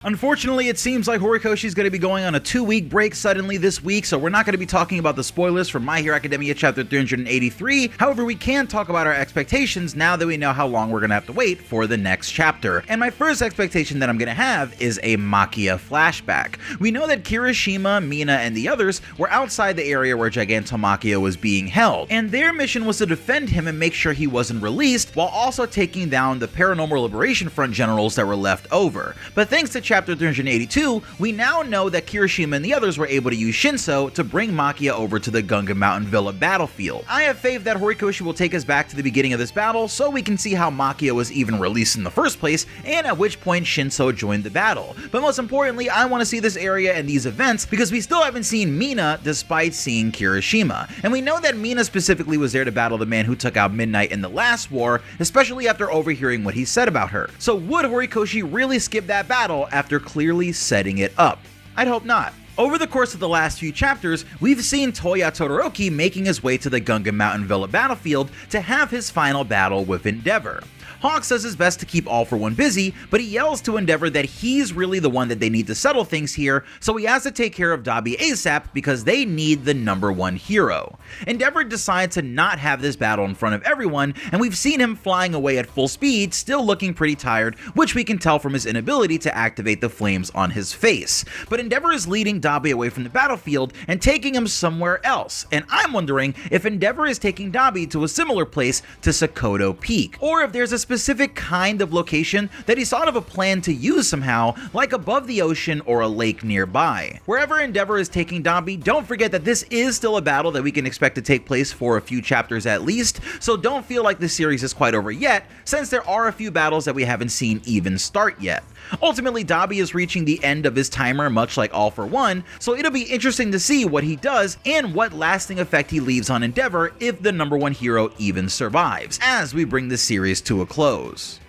Unfortunately, it seems like Horikoshi is going to be going on a 2-week break suddenly this week, so we're not going to be talking about the spoilers from My Hero Academia chapter 383. However, we can talk about our expectations now that we know how long we're going to have to wait for the next chapter. And my first expectation that I'm going to have is a Makia Flashback. We know that Kirishima, Mina, and the others were outside the area where Gigantomachia was being held, and their mission was to defend him and make sure he wasn't released, while also taking down the Paranormal Liberation Front generals that were left over. But thanks to chapter 382, we now know that Kirishima and the others were able to use Shinso to bring Makia over to the Gunga Mountain Villa battlefield. I have faith that Horikoshi will take us back to the beginning of this battle so we can see how Makia was even released in the first place and at which point Shinso joined the battle. But most importantly, I want to see this area and these events because we still haven't seen Mina despite seeing Kirishima. And we know that Mina specifically was there to battle the man who took out Midnight in the last war, especially after overhearing what he said about her. So would Horikoshi really skip that battle after clearly setting it up? I'd hope not. Over the course of the last few chapters, we've seen Touya Todoroki making his way to the Gunga Mountain Villa battlefield to have his final battle with Endeavor. Hawk does his best to keep All for One busy, but he yells to Endeavor that he's really the one that they need to settle things here, so he has to take care of Dabi ASAP because they need the #1 hero. Endeavor decides to not have this battle in front of everyone, and we've seen him flying away at full speed, still looking pretty tired, which we can tell from his inability to activate the flames on his face. But Endeavor is leading Dabi away from the battlefield and taking him somewhere else, and I'm wondering if Endeavor is taking Dabi to a similar place to Sokoto Peak, or if there's a specific kind of location that he's thought of a plan to use somehow, like above the ocean or a lake nearby. Wherever Endeavor is taking Dabi, don't forget that this is still a battle that we can expect to take place for a few chapters at least, so don't feel like this series is quite over yet, since there are a few battles that we haven't seen even start yet. Ultimately, Dabi is reaching the end of his timer much like All for One, so it'll be interesting to see what he does and what lasting effect he leaves on Endeavor if the #1 hero even survives, as we bring this series to a close.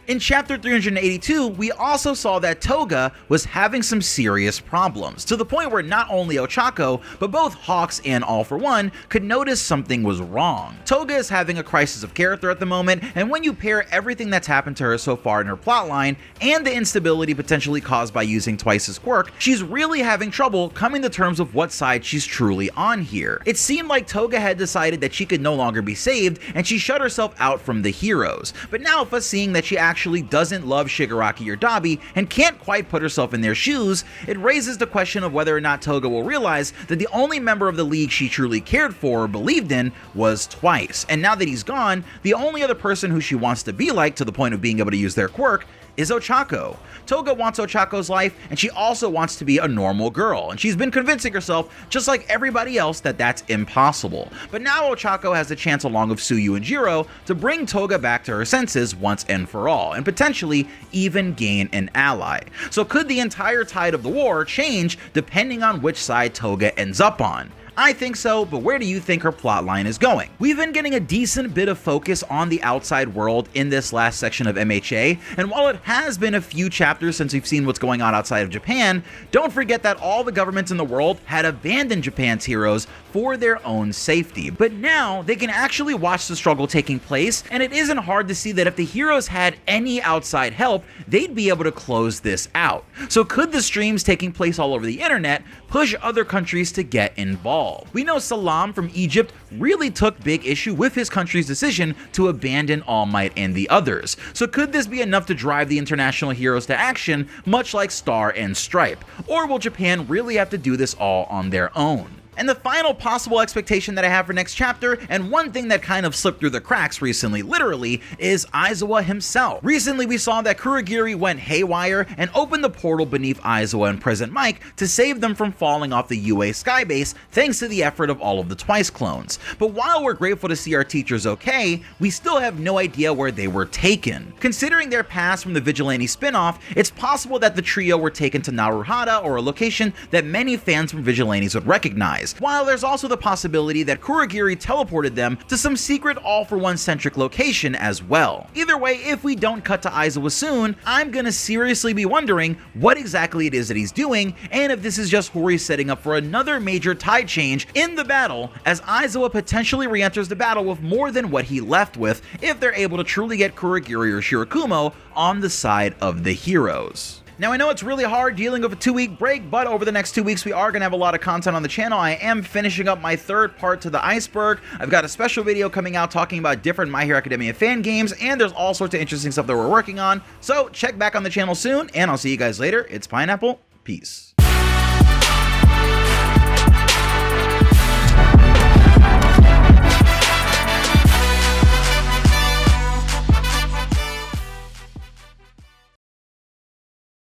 In chapter 382, we also saw that Toga was having some serious problems, to the point where not only Ochako, but both Hawks and All for One could notice something was wrong. Toga is having a crisis of character at the moment, and when you pair everything that's happened to her so far in her plotline, and the instability potentially caused by using Twice's quirk, she's really having trouble coming to terms with what side she's truly on here. It seemed like Toga had decided that she could no longer be saved, and she shut herself out from the heroes. But now with us seeing that she actually doesn't love Shigaraki or Dabi and can't quite put herself in their shoes, it raises the question of whether or not Toga will realize that the only member of the league she truly cared for or believed in was Twice, and now that he's gone, the only other person who she wants to be like to the point of being able to use their quirk is Ochako. Toga wants Ochako's life, and she also wants to be a normal girl, and she's been convincing herself, just like everybody else, that that's impossible. But now Ochako has the chance, along with Tsuyu and Jiro, to bring Toga back to her senses once and for all, and potentially even gain an ally. So could the entire tide of the war change depending on which side Toga ends up on? I think so, but where do you think her plotline is going? We've been getting a decent bit of focus on the outside world in this last section of MHA, and while it has been a few chapters since we've seen what's going on outside of Japan, don't forget that all the governments in the world had abandoned Japan's heroes for their own safety. But now they can actually watch the struggle taking place, and it isn't hard to see that if the heroes had any outside help, they'd be able to close this out. So could the streams taking place all over the internet push other countries to get involved? We know Salam from Egypt really took big issue with his country's decision to abandon All Might and the others. So could this be enough to drive the international heroes to action, much like Star and Stripe? Or will Japan really have to do this all on their own? And the final possible expectation that I have for next chapter, and one thing that kind of slipped through the cracks recently, literally, is Izawa himself. Recently we saw that Kurogiri went haywire and opened the portal beneath Izawa and President Mike to save them from falling off the UA skybase thanks to the effort of all of the Twice clones. But while we're grateful to see our teachers okay, we still have no idea where they were taken. Considering their past from the Vigilante spin-off, it's possible that the trio were taken to Naruhara, or a location that many fans from Vigilantes would recognize. While there's also the possibility that Kurogiri teleported them to some secret All for One centric location as well. Either way, if we don't cut to Izawa soon, I'm gonna seriously be wondering what exactly it is that he's doing, and if this is just Hori setting up for another major tide change in the battle, as Izawa potentially re-enters the battle with more than what he left with, if they're able to truly get Kurogiri or Shirakumo on the side of the heroes. Now, I know it's really hard dealing with a 2-week break, but over the next 2 weeks, we are going to have a lot of content on the channel. I am finishing up my third part to the iceberg. I've got a special video coming out talking about different My Hero Academia fan games, and there's all sorts of interesting stuff that we're working on. So check back on the channel soon, and I'll see you guys later. It's Pineapple. Peace.